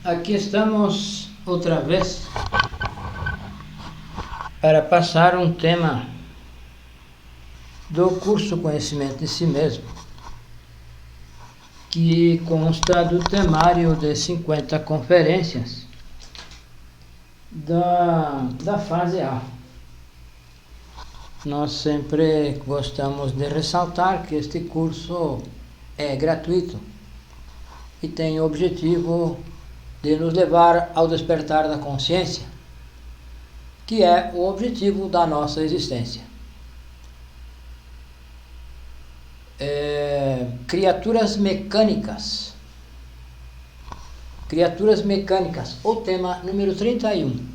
Aqui estamos outra vez para passar um tema do curso Conhecimento de Si Mesmo, que consta do temário de 50 conferências da fase A. Nós sempre gostamos de ressaltar que este curso é gratuito e tem o objetivo de nos levar ao despertar da consciência, que é o objetivo da nossa existência. Criaturas mecânicas. Criaturas mecânicas, o tema número 31.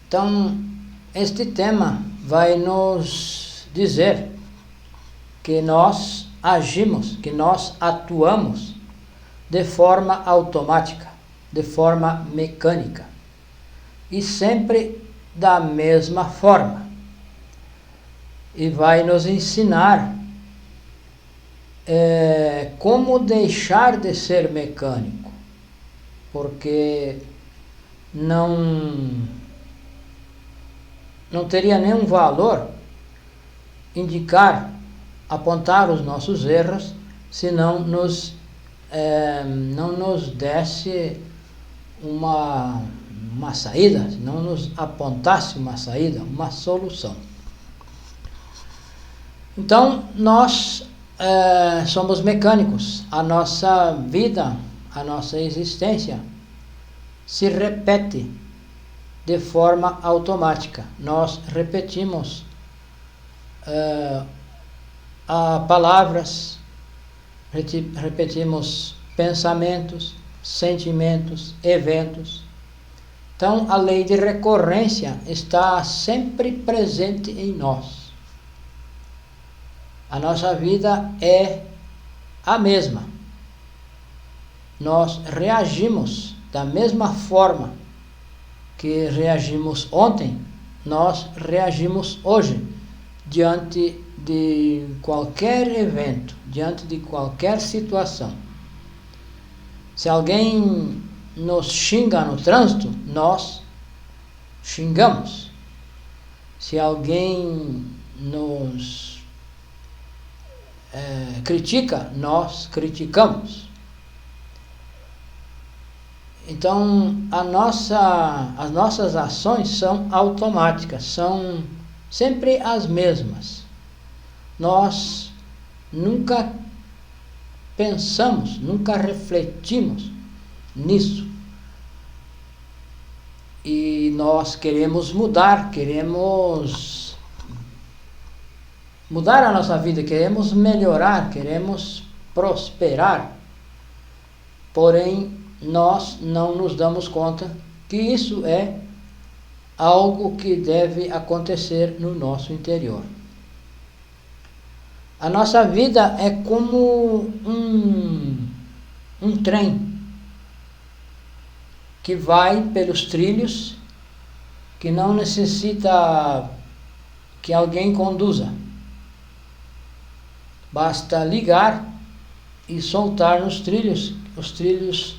Então, este tema vai nos dizer que nós agimos, que nós atuamos de forma automática, de forma mecânica e sempre da mesma forma. E vai nos ensinar como deixar de ser mecânico, porque não teria nenhum valor apontar os nossos erros, se não nos desse uma saída, se não nos apontasse uma saída, uma solução. Então, nós somos mecânicos. A nossa vida, a nossa existência se repete de forma automática. Nós repetimos palavras, repetimos pensamentos, sentimentos, eventos. Então, a lei de recorrência está sempre presente em nós. A nossa vida é a mesma. Nós reagimos da mesma forma que reagimos ontem, nós reagimos hoje, diante de qualquer evento, diante de qualquer situação. Se alguém nos xinga no trânsito, nós xingamos. Se alguém nos critica, nós criticamos. Então, as nossas ações são automáticas, são sempre as mesmas. Nós nunca pensamos, nunca refletimos nisso. E nós queremos mudar a nossa vida, queremos melhorar, queremos prosperar. Porém, nós não nos damos conta que isso é algo que deve acontecer no nosso interior. A nossa vida é como um trem que vai pelos trilhos, que não necessita que alguém conduza. Basta ligar e soltar nos trilhos. Os trilhos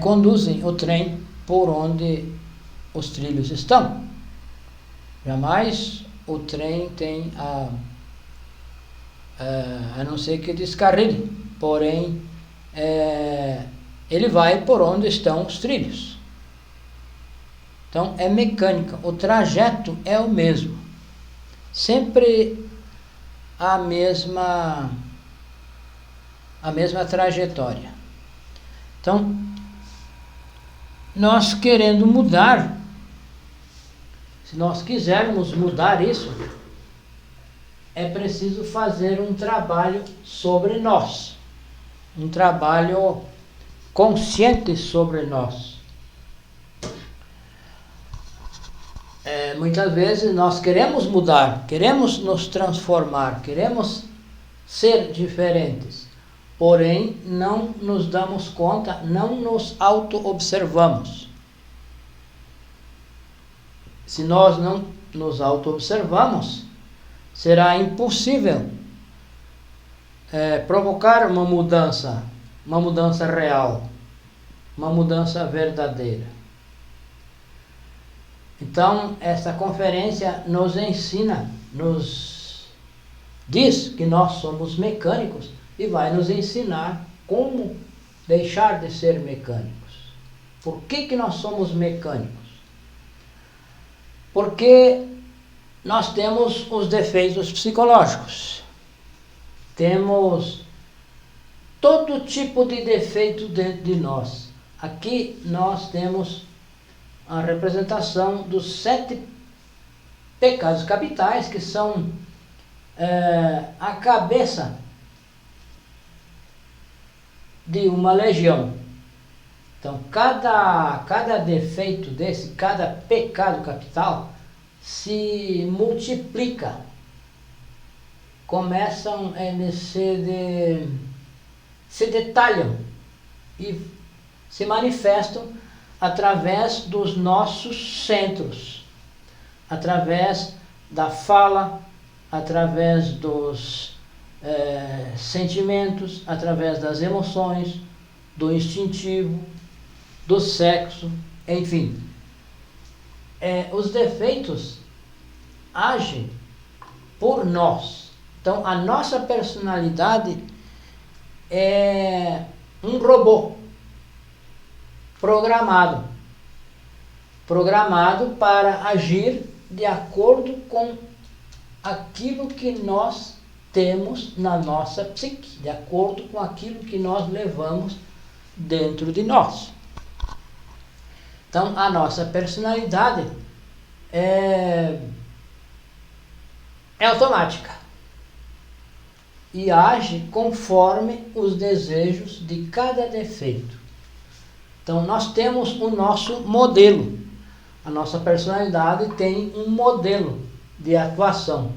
conduzem o trem por onde os trilhos estão. Jamais o trem tem a não ser que descarrile, porém ele vai por onde estão os trilhos. Então é mecânica, o trajeto é o mesmo, sempre a mesma trajetória. Então, nós querendo mudar, se nós quisermos mudar isso, é preciso fazer um trabalho sobre nós, um trabalho consciente sobre nós. Muitas vezes nós queremos mudar, queremos nos transformar, queremos ser diferentes, porém não nos damos conta, não nos auto-observamos. Se nós não nos auto-observamos, será impossível provocar uma mudança uma mudança real, uma mudança verdadeira. Então, esta conferência nos ensina, nos diz que nós somos mecânicos e vai nos ensinar como deixar de ser mecânicos. Por que nós somos mecânicos? Porque nós temos os defeitos psicológicos. Temos todo tipo de defeito dentro de nós. Aqui nós temos a representação dos 7 pecados capitais, que são a cabeça de uma legião. Então, cada defeito desse, cada pecado capital, se multiplica. Começam a se detalham e se manifestam através dos nossos centros, através da fala, através dos sentimentos, através das emoções, do instintivo, do sexo, enfim. Os defeitos agem por nós. Então, a nossa personalidade é um robô programado para agir de acordo com aquilo que nós temos na nossa psique, de acordo com aquilo que nós levamos dentro de nós. Então, a nossa personalidade é automática e age conforme os desejos de cada defeito. Então, nós temos o nosso modelo. A nossa personalidade tem um modelo de atuação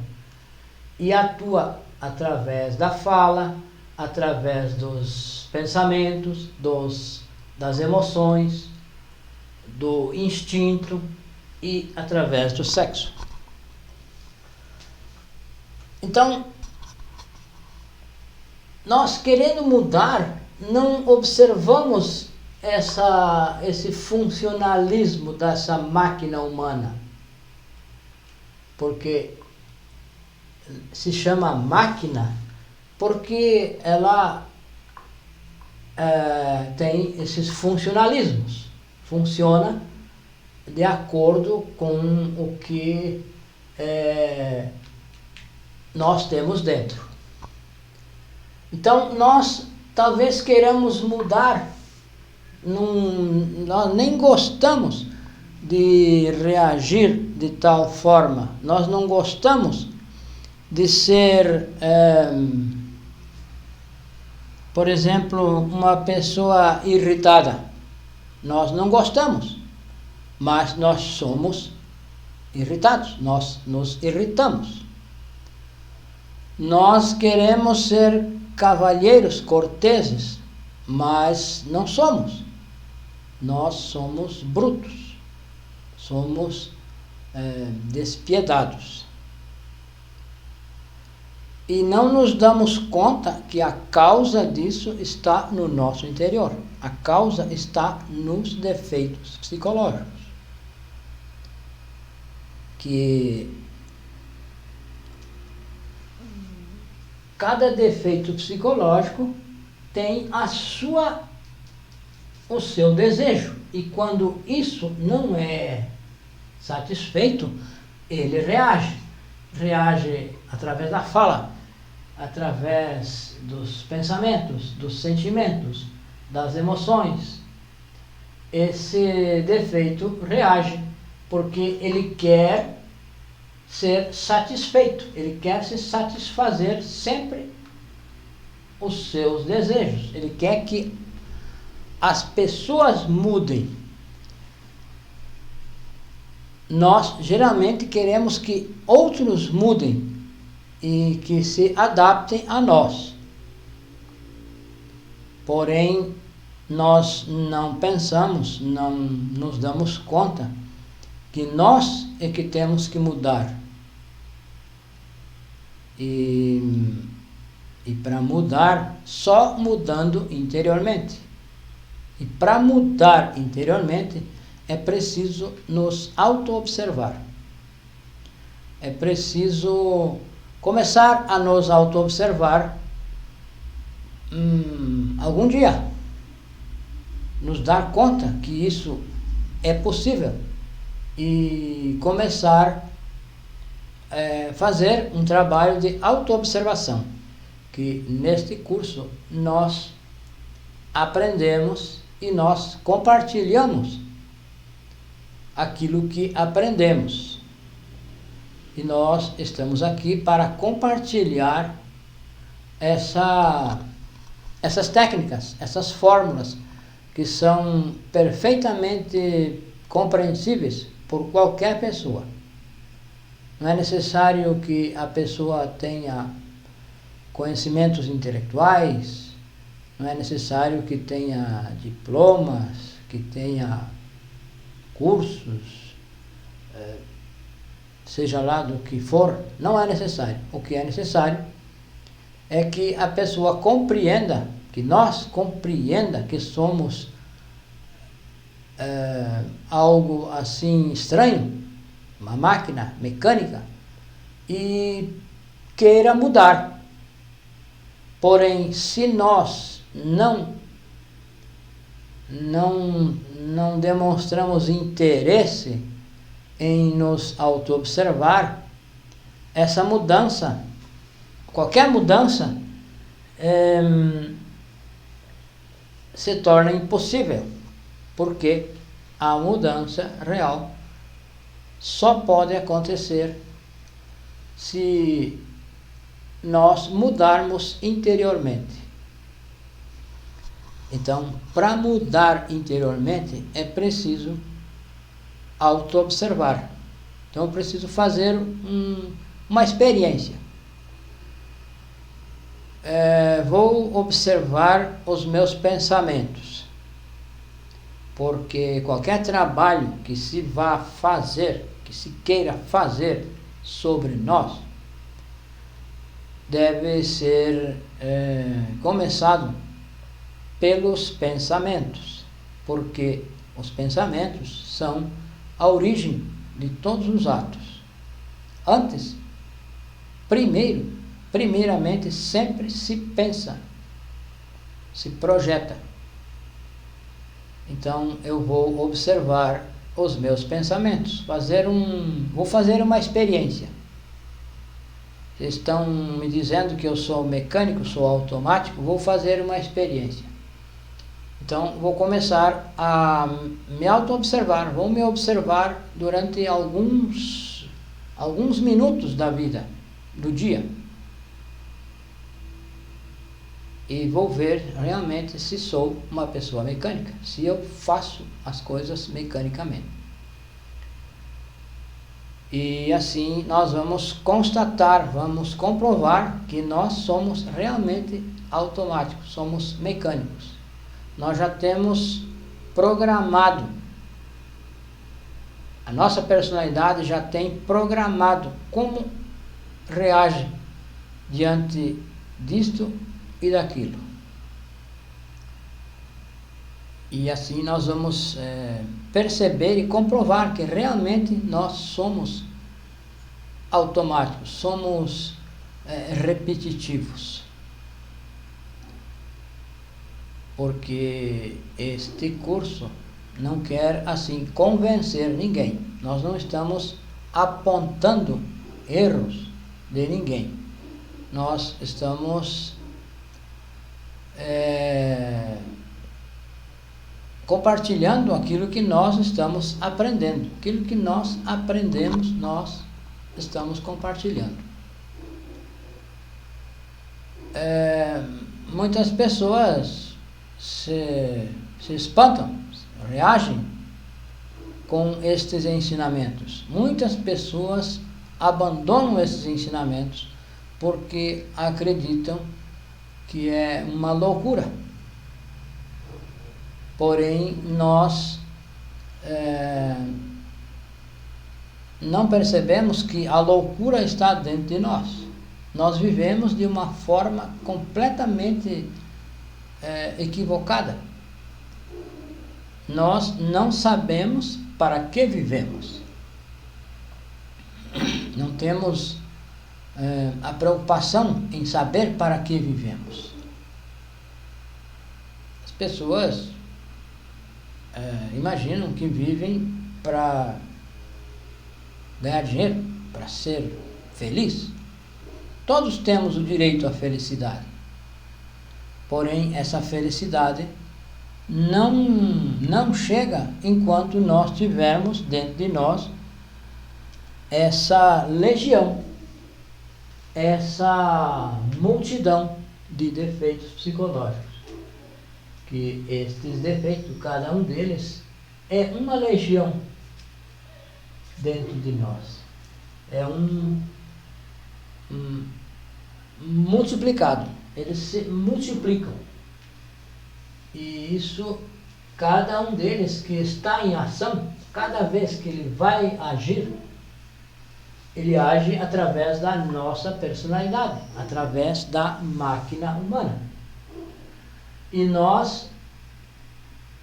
e atua através da fala, através dos pensamentos, das emoções, do instinto e através do sexo. Então, nós querendo mudar, não observamos esse funcionalismo dessa máquina humana, porque se chama máquina porque ela tem esses funcionalismos, funciona de acordo com o que nós temos dentro. Então, nós talvez queiramos mudar, nós nem gostamos de reagir de tal forma, nós não gostamos de ser, por exemplo, uma pessoa irritada. Nós não gostamos, mas nós somos irritados, nós nos irritamos. Nós queremos ser cavalheiros, corteses, mas não somos. Nós somos brutos, somos despiedados. E não nos damos conta que a causa disso está no nosso interior. A causa está nos defeitos psicológicos. Que cada defeito psicológico tem o seu desejo. E quando isso não é satisfeito, ele reage. Reage através da fala, através dos pensamentos, dos sentimentos, das emoções. Esse defeito reage porque ele quer ser satisfeito, ele quer se satisfazer sempre os seus desejos, ele quer que as pessoas mudem. Nós geralmente queremos que outros mudem e que se adaptem a nós. Porém, nós não pensamos, não nos damos conta que nós é que temos que mudar. E E para mudar, só mudando interiormente. E para mudar interiormente, é preciso nos auto-observar. É preciso começar a nos auto-observar algum dia. Nos dar conta que isso é possível. E começar a fazer um trabalho de auto-observação. Que neste curso nós aprendemos e nós compartilhamos aquilo que aprendemos. E nós estamos aqui para compartilhar essas técnicas, essas fórmulas que são perfeitamente compreensíveis por qualquer pessoa. Não é necessário que a pessoa tenha conhecimentos intelectuais, não é necessário que tenha diplomas, que tenha cursos, seja lá do que for, não é necessário. O que é necessário é que a pessoa compreenda, que nós compreenda que somos algo assim estranho, uma máquina mecânica, e queira mudar. Porém, se nós não demonstramos interesse em nos auto-observar, essa mudança, qualquer mudança, se torna impossível, porque a mudança real só pode acontecer se nós mudarmos interiormente. Então, para mudar interiormente, é preciso auto-observar. Então, eu preciso fazer uma experiência. Vou observar os meus pensamentos, porque qualquer trabalho que se vá fazer, que se queira fazer sobre nós, deve ser começado pelos pensamentos, porque os pensamentos são a origem de todos os atos. Antes, primeiramente, sempre se pensa, se projeta. Então, eu vou observar os meus pensamentos, vou fazer uma experiência. Vocês estão me dizendo que eu sou mecânico, sou automático, vou fazer uma experiência. Então, vou começar a me auto-observar, vou me observar durante alguns minutos da vida, do dia. E vou ver realmente se sou uma pessoa mecânica, se eu faço as coisas mecanicamente. E assim nós vamos constatar, vamos comprovar que nós somos realmente automáticos, somos mecânicos. Nós já temos programado, a nossa personalidade já tem programado como reage diante disto e daquilo. E assim nós vamos perceber e comprovar que realmente nós somos automáticos, somos repetitivos. Porque este curso não quer assim convencer ninguém. Nós não estamos apontando erros de ninguém. Nós estamos compartilhando aquilo que nós estamos aprendendo. Aquilo que nós aprendemos, nós estamos compartilhando. Muitas pessoas se espantam, reagem com estes ensinamentos. Muitas pessoas abandonam esses ensinamentos porque acreditam que é uma loucura. Porém, nós não percebemos que a loucura está dentro de nós. Nós vivemos de uma forma completamente equivocada. Nós não sabemos para que vivemos. Não temos a preocupação em saber para que vivemos. As pessoas imaginam que vivem para ganhar dinheiro, para ser feliz. Todos temos o direito à felicidade. Porém, essa felicidade não chega enquanto nós tivermos dentro de nós essa legião, essa multidão de defeitos psicológicos. Que estes defeitos, cada um deles, é uma legião dentro de nós. É um multiplicado. Eles se multiplicam. E isso, cada um deles que está em ação, cada vez que ele vai agir, ele age através da nossa personalidade, através da máquina humana. E nós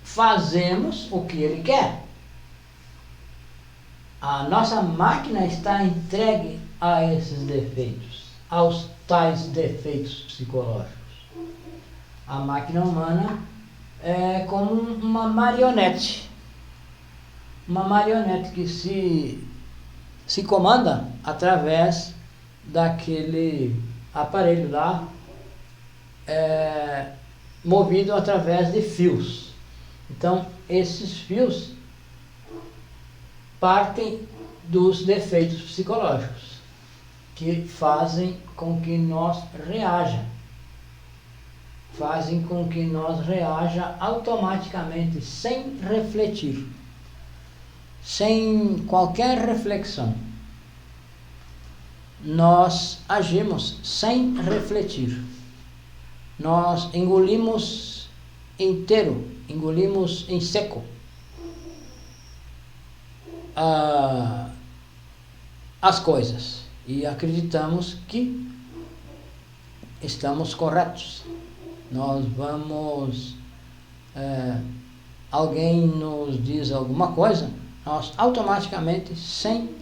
fazemos o que ele quer. A nossa máquina está entregue a esses defeitos, aos tais defeitos psicológicos. A máquina humana é como uma marionete. Uma marionete que se comanda através daquele aparelho lá, movido através de fios. Então, esses fios partem dos defeitos psicológicos, que fazem com que nós reaja automaticamente, sem refletir, sem qualquer reflexão. Nós agimos sem refletir. Nós engolimos inteiro, engolimos em seco as coisas e acreditamos que estamos corretos. Nós vamos, alguém nos diz alguma coisa, nós automaticamente, sem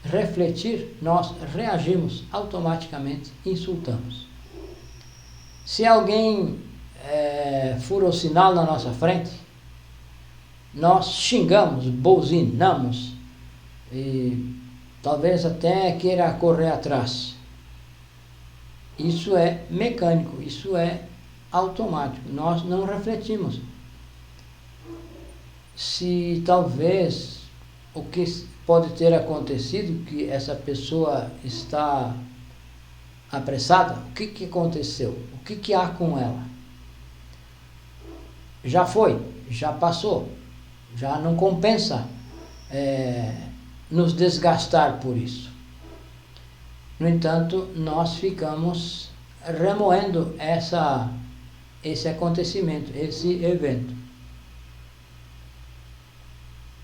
refletir, nós reagimos automaticamente, insultamos. Se alguém fura o sinal na nossa frente, nós xingamos, buzinamos e talvez até queira correr atrás. Isso é mecânico, isso é automático, nós não refletimos. Se talvez o que pode ter acontecido, que essa pessoa está apressada, o que aconteceu? O que há com ela? Já foi, já passou, já não compensa nos desgastar por isso. No entanto, nós ficamos remoendo esse acontecimento, esse evento.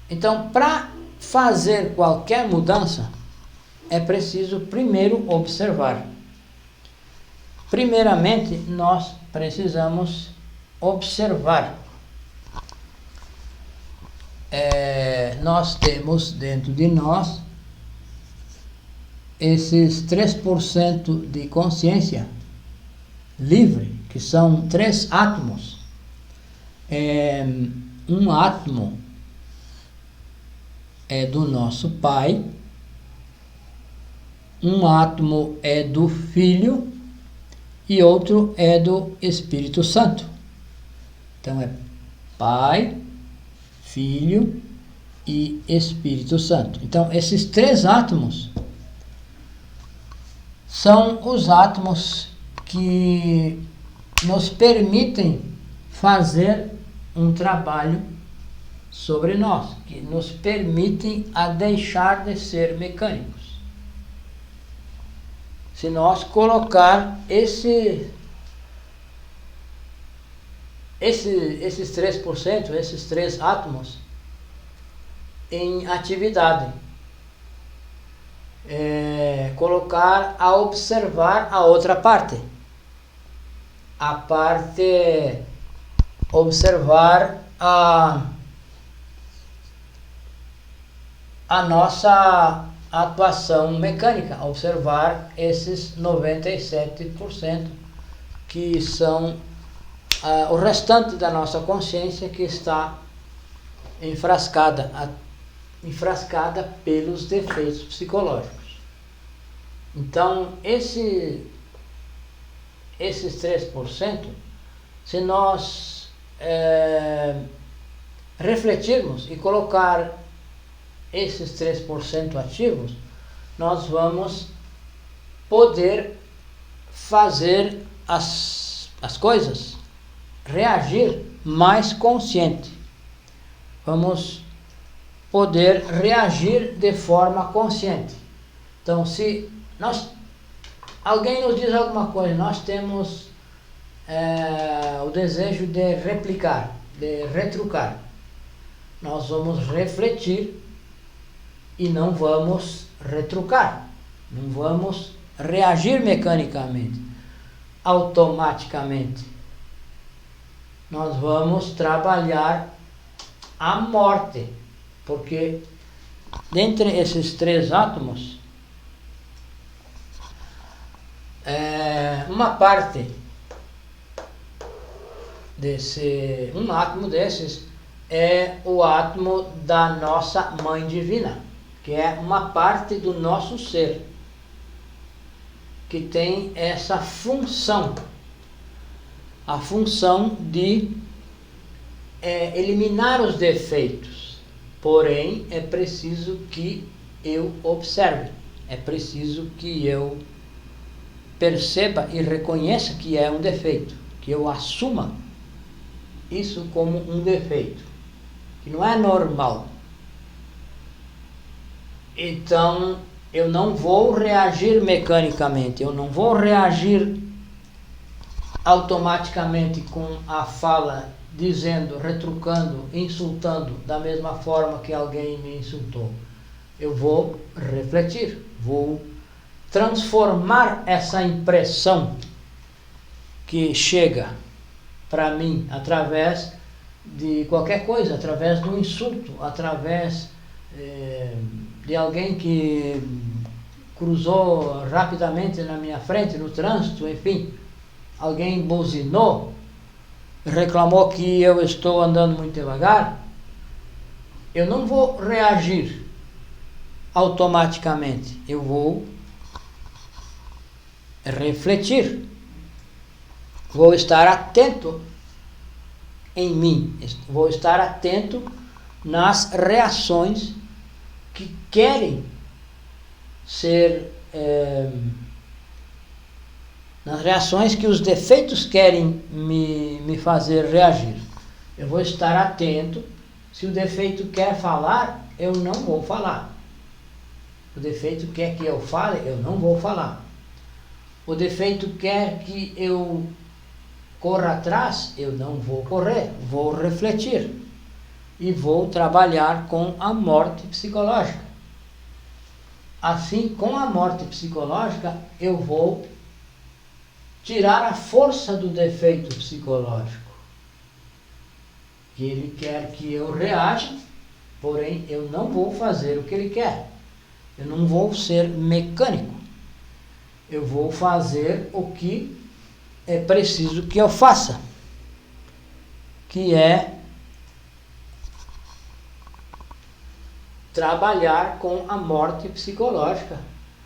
Então, para fazer qualquer mudança, é preciso primeiro observar. Primeiramente, nós precisamos observar. Nós temos dentro de nós esses 3% de consciência livre, que são 3 átomos. Um átomo é do nosso Pai, um átomo é do Filho e outro é do Espírito Santo. Então é Pai, Filho e Espírito Santo. Então esses 3 átomos são os átomos que nos permitem fazer um trabalho sobre nós, que nos permitem a deixar de ser mecânicos. Se nós colocar esses 3%, esses 3 átomos em atividade, colocar a observar a outra parte. A parte observar a nossa atuação mecânica, observar esses 97% que são o restante da nossa consciência que está enfrascada pelos defeitos psicológicos. Então, esses 3%, se nós refletirmos e colocar esses 3% ativos, nós vamos poder fazer as coisas, reagir mais consciente. Vamos poder reagir de forma consciente. Então, se alguém nos diz alguma coisa, nós temos o desejo de replicar, de retrucar. Nós vamos refletir e não vamos retrucar, não vamos reagir mecanicamente, automaticamente. Nós vamos trabalhar a morte, porque dentre esses 3 átomos, uma parte um átomo desses é o átomo da nossa Mãe Divina, que é uma parte do nosso ser, que tem essa função, a função de eliminar os defeitos. Porém, é preciso que eu observe, é preciso que eu perceba e reconheça que é um defeito, que eu assuma isso como um defeito, que não é normal. Então, eu não vou reagir mecanicamente, eu não vou reagir automaticamente com a fala, dizendo, retrucando, insultando da mesma forma que alguém me insultou. Eu vou refletir, vou transformar essa impressão que chega para mim através de qualquer coisa, através do insulto, através de alguém que cruzou rapidamente na minha frente no trânsito, enfim, alguém buzinou, reclamou que eu estou andando muito devagar. Eu não vou reagir automaticamente, eu vou refletir, vou estar atento em mim, vou estar atento nas reações que querem ser, nas reações que os defeitos querem me fazer reagir. Eu vou estar atento. Se o defeito quer falar, eu não vou falar. O defeito quer que eu fale, eu não vou falar. O defeito quer que eu corra atrás, eu não vou correr, vou refletir e vou trabalhar com a morte psicológica. Assim, com a morte psicológica, eu vou tirar a força do defeito psicológico, que ele quer que eu reaja, porém eu não vou fazer o que ele quer. Eu não vou ser mecânico. Eu vou fazer o que é preciso que eu faça, que é trabalhar com a morte psicológica,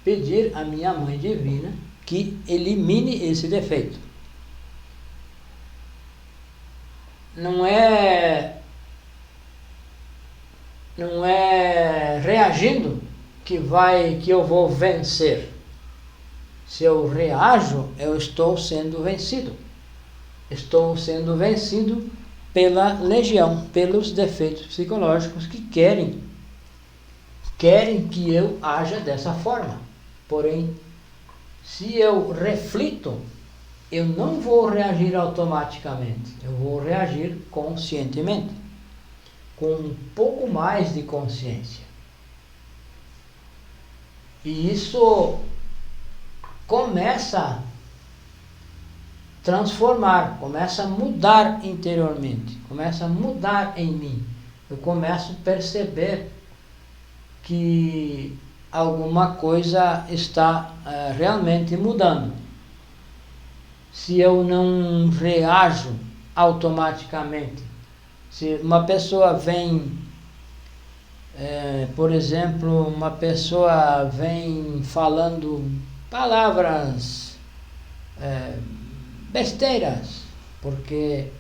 pedir à minha Mãe Divina que elimine esse defeito. Não é reagindo que eu vou vencer. Se eu reajo, eu estou sendo vencido. Estou sendo vencido pela legião, pelos defeitos psicológicos que querem que eu haja dessa forma. Porém, se eu reflito, eu não vou reagir automaticamente. Eu vou reagir conscientemente, com um pouco mais de consciência. E isso começa a transformar, começa a mudar interiormente, começa a mudar em mim. Eu começo a perceber que alguma coisa está realmente mudando. Se eu não reajo automaticamente, se uma pessoa vem, por exemplo, uma pessoa vem falando palavras besteiras, porque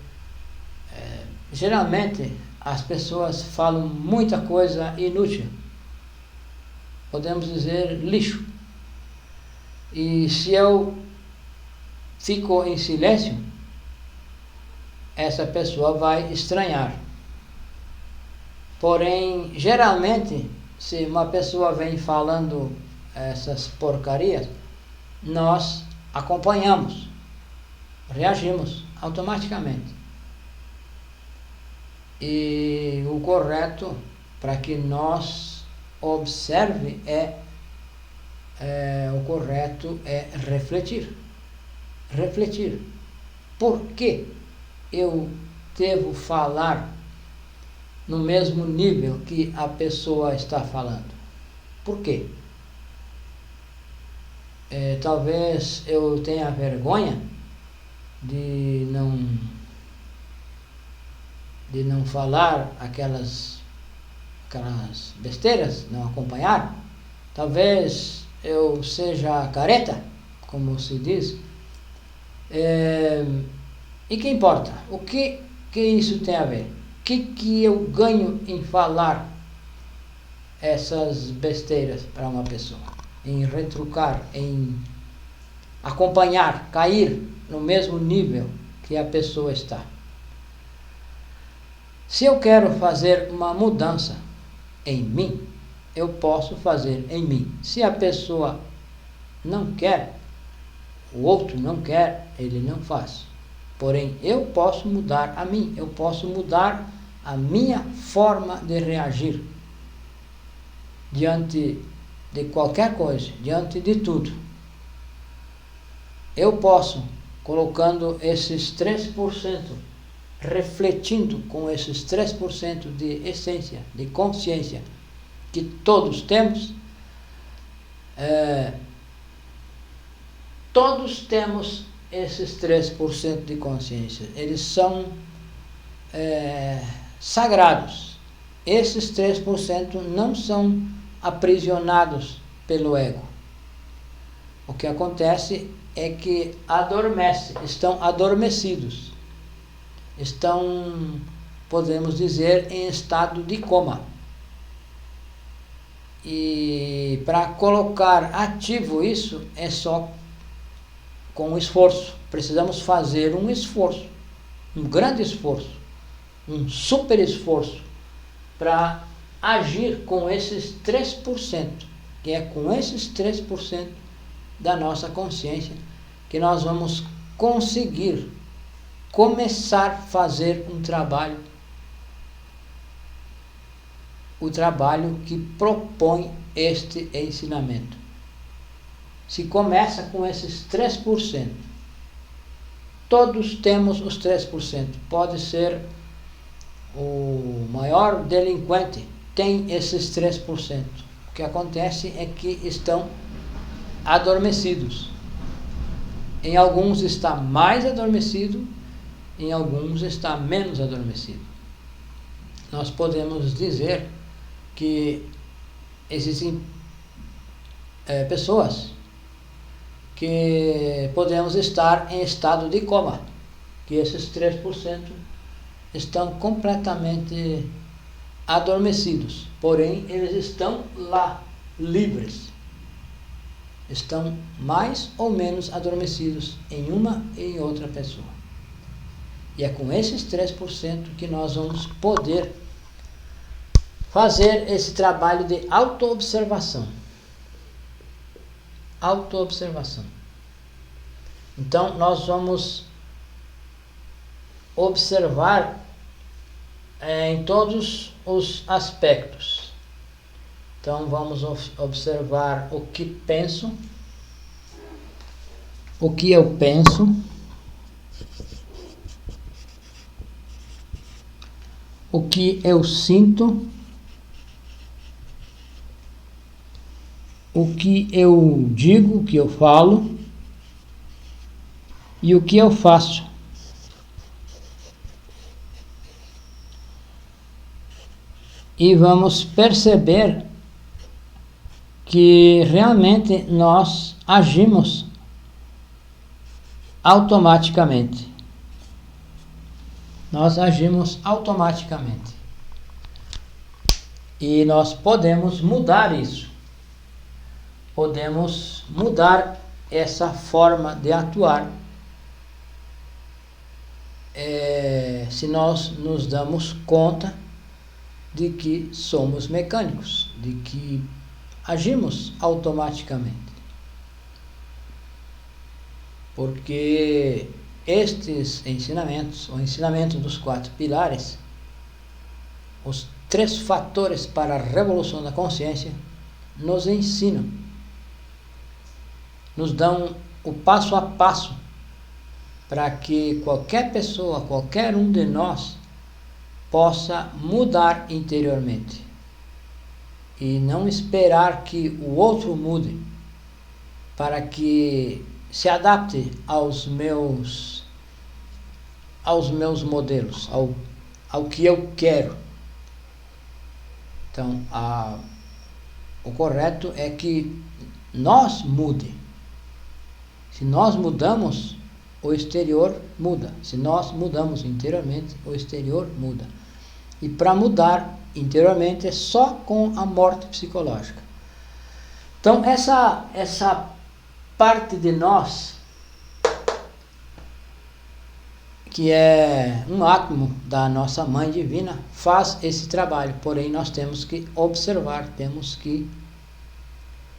geralmente as pessoas falam muita coisa inútil, podemos dizer lixo, e se eu fico em silêncio, essa pessoa vai estranhar. Porém, geralmente, se uma pessoa vem falando essas porcarias, nós acompanhamos, reagimos automaticamente. E o correto para que nós observe o correto é refletir. Refletir. Por que eu devo falar no mesmo nível que a pessoa está falando? Por quê? Talvez eu tenha vergonha de não falar aquelas besteiras, não acompanhar. Talvez eu seja careta, como se diz. E que importa? O que isso tem a ver? O que eu ganho em falar essas besteiras para uma pessoa? Em retrucar, em acompanhar, cair no mesmo nível que a pessoa está. Se eu quero fazer uma mudança em mim, eu posso fazer em mim. Se a pessoa não quer, o outro não quer, ele não faz. Porém, eu posso mudar a mim, eu posso mudar a minha forma de reagir diante de qualquer coisa, diante de tudo. Eu posso, colocando esses 3%, refletindo com esses 3% de essência, de consciência que todos temos, todos temos esses 3% de consciência. Eles são sagrados. Esses 3% não são aprisionados pelo ego. O que acontece é que estão adormecidos. Estão, podemos dizer, em estado de coma. E para colocar ativo isso é só com esforço. Precisamos fazer um esforço, um grande esforço, um super esforço para agir com esses 3%, que é com esses 3% da nossa consciência que nós vamos conseguir começar a fazer um trabalho, o trabalho que propõe este ensinamento. Se começa com esses 3%, todos temos os 3%, pode ser o maior delinquente, tem esses 3%. O que acontece é que estão adormecidos. Em alguns está mais adormecido, em alguns está menos adormecido. Nós podemos dizer que existem pessoas que podemos estar em estado de coma, que esses 3% estão completamente adormecidos, porém eles estão lá, livres. Estão mais ou menos adormecidos em uma e em outra pessoa. E é com esses 3% que nós vamos poder fazer esse trabalho de autoobservação. Autoobservação. Então, nós vamos observar em todos os aspectos. Então vamos observar o que penso, o que eu penso, o que eu sinto, o que eu digo, o que eu falo e o que eu faço. E vamos perceber que realmente nós agimos automaticamente. Nós agimos automaticamente. E nós podemos mudar isso. Podemos mudar essa forma de atuar se nós nos damos conta de que somos mecânicos, de que agimos automaticamente. Porque estes ensinamentos, o ensinamento dos 4 pilares, os 3 fatores para a revolução da consciência, nos ensinam, nos dão o passo a passo para que qualquer pessoa, qualquer um de nós, possa mudar interiormente e não esperar que o outro mude para que se adapte aos meus modelos, ao que eu quero. Então, o correto é que nós mude. Se nós mudamos, o exterior muda. Se nós mudamos interiormente, o exterior muda. E para mudar interiormente é só com a morte psicológica. Então essa parte de nós, que é um átomo da nossa Mãe Divina, faz esse trabalho. Porém, nós temos que observar, temos que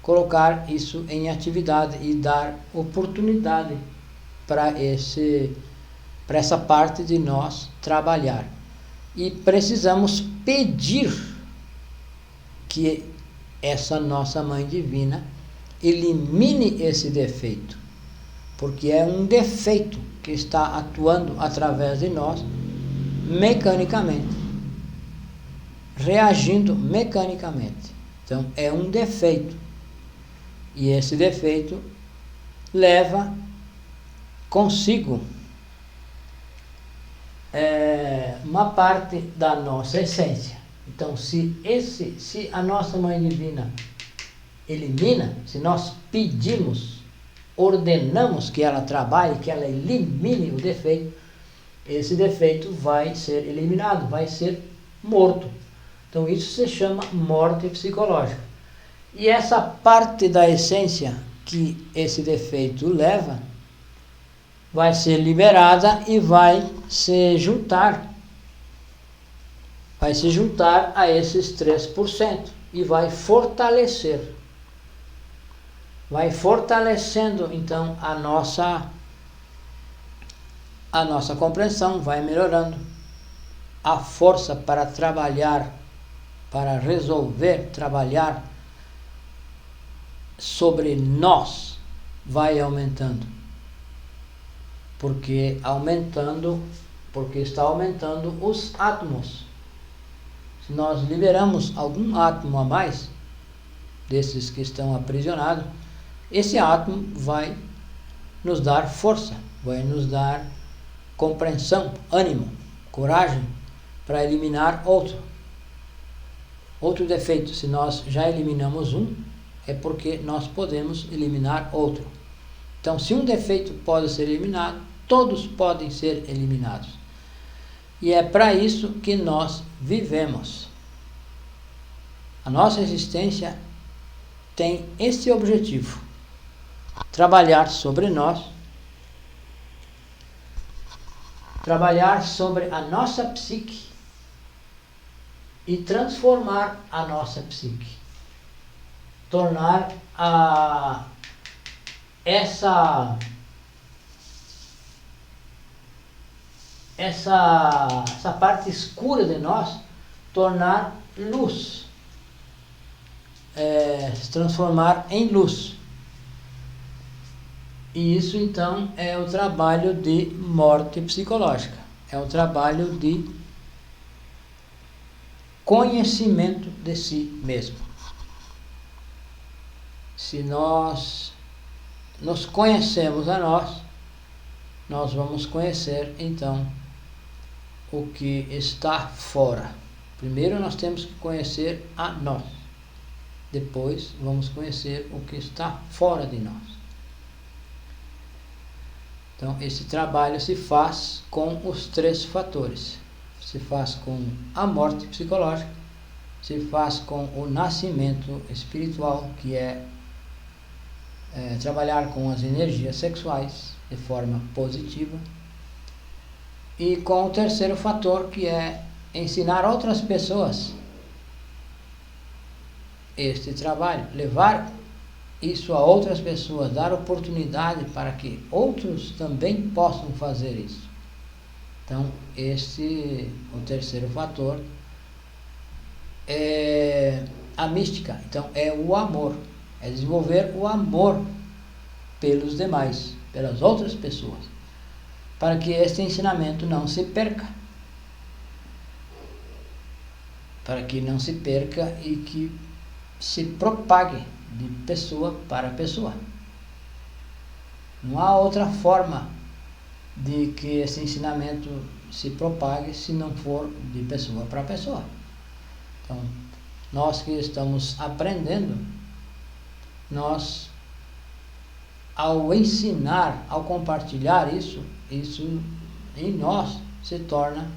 colocar isso em atividade e dar oportunidade para essa parte de nós trabalhar. E precisamos pedir que essa nossa Mãe Divina elimine esse defeito, porque é um defeito que está atuando através de nós mecanicamente, reagindo mecanicamente. Então é um defeito, e esse defeito leva consigo uma parte da nossa essência. Então, se a nossa Mãe Divina elimina, se nós pedimos, ordenamos que ela trabalhe, que ela elimine o defeito, esse defeito vai ser eliminado, vai ser morto. Então, isso se chama morte psicológica. E essa parte da essência que esse defeito leva vai ser liberada e vai se juntar a esses 3% e vai fortalecendo então a nossa compreensão, vai melhorando a força para trabalhar, para resolver, trabalhar sobre nós, vai aumentando. Porque está aumentando os átomos. Se nós liberamos algum átomo a mais desses que estão aprisionados, esse átomo vai nos dar força, vai nos dar compreensão, ânimo, coragem para eliminar outro defeito. Se nós já eliminamos um, é porque nós podemos eliminar outro. Então, se um defeito pode ser eliminado, todos podem ser eliminados. E é para isso que nós vivemos. A nossa existência tem esse objetivo: trabalhar sobre nós, trabalhar sobre a nossa psique e transformar a nossa psique, tornar essa parte escura de nós, tornar luz. se transformar em luz. E isso então é o trabalho de morte psicológica, é o trabalho de conhecimento de si mesmo. Se nós nos conhecemos a nós vamos conhecer então o que está fora. Primeiro nós temos que conhecer a nós, depois vamos conhecer o que está fora de nós. Então esse trabalho se faz com os 3 fatores. Se faz com a morte psicológica, se faz com o nascimento espiritual, que é trabalhar com as energias sexuais de forma positiva, e com o 3º fator, que é ensinar outras pessoas este trabalho, levar isso a outras pessoas, dar oportunidade para que outros também possam fazer isso. Então, o 3º fator é a mística. Então, é o amor, é desenvolver o amor pelos demais, pelas outras pessoas, para que este ensinamento não se perca. Para que não se perca e que se propague de pessoa para pessoa. Não há outra forma de que esse ensinamento se propague se não for de pessoa para pessoa. Então, nós que estamos aprendendo, nós, ao ensinar, ao compartilhar isso em nós se torna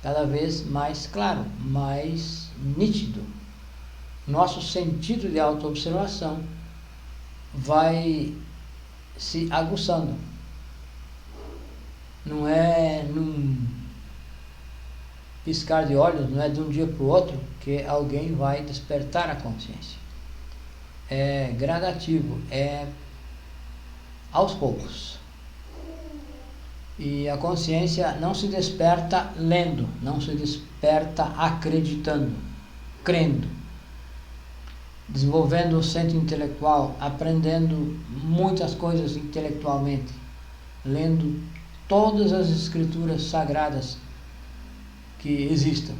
cada vez mais claro, mais nítido. Nosso sentido de autoobservação vai se aguçando. Não é num piscar de olhos, não é de um dia para o outro que alguém vai despertar a consciência. É gradativo, é aos poucos. E a consciência não se desperta lendo, não se desperta acreditando, crendo, desenvolvendo o centro intelectual, aprendendo muitas coisas intelectualmente, lendo todas as escrituras sagradas que existam.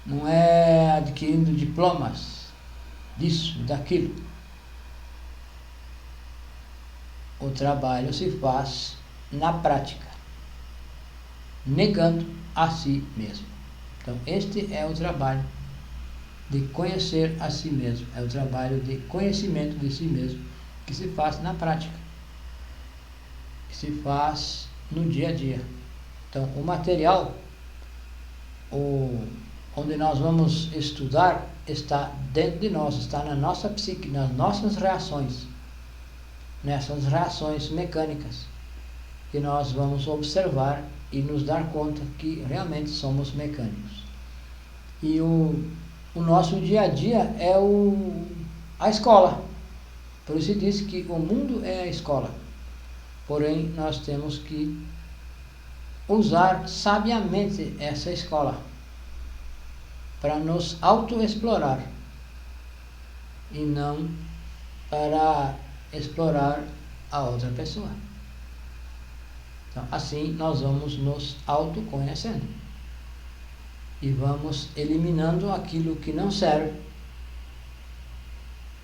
Não é adquirindo diplomas disso, daquilo. O trabalho se faz na prática, negando a si mesmo. Então, este é o trabalho de conhecer a si mesmo, é o trabalho de conhecimento de si mesmo, que se faz na prática, que se faz no dia a dia. Então, o material onde nós vamos estudar está dentro de nós, está na nossa psique, nas nossas reações, nessas reações mecânicas, que nós vamos observar e nos dar conta que realmente somos mecânicos. E o nosso dia a dia é a escola. Por isso se diz que o mundo é a escola. Porém, nós temos que usar sabiamente essa escola para nos autoexplorar e não para explorar a outra pessoa. Então, assim nós vamos nos autoconhecendo e vamos eliminando aquilo que não serve,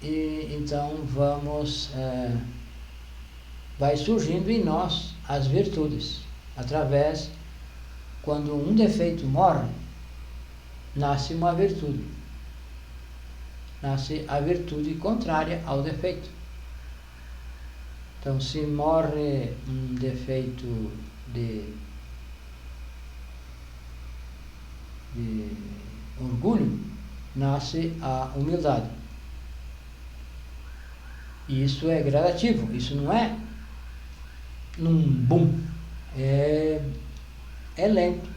e então vai surgindo em nós as virtudes, através, quando um defeito morre, nasce uma virtude, nasce a virtude contrária ao defeito. Então, se morre um defeito de orgulho, nasce a humildade. E isso é gradativo, isso não é num boom, é lento.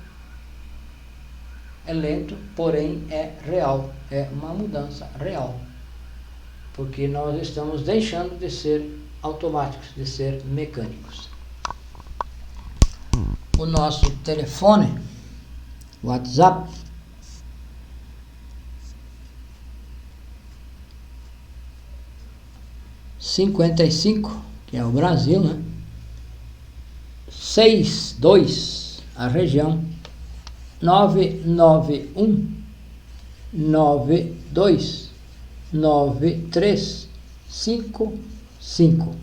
É lento, porém é real, é uma mudança real. Porque nós estamos deixando de ser automáticos, de ser mecânicos. O nosso telefone, WhatsApp, 55, que é o Brasil, né? 62, a região. 991 92 9355.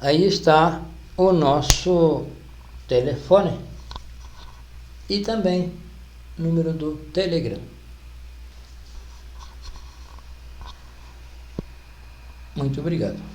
Aí está o nosso telefone e também número do Telegram. Muito obrigado.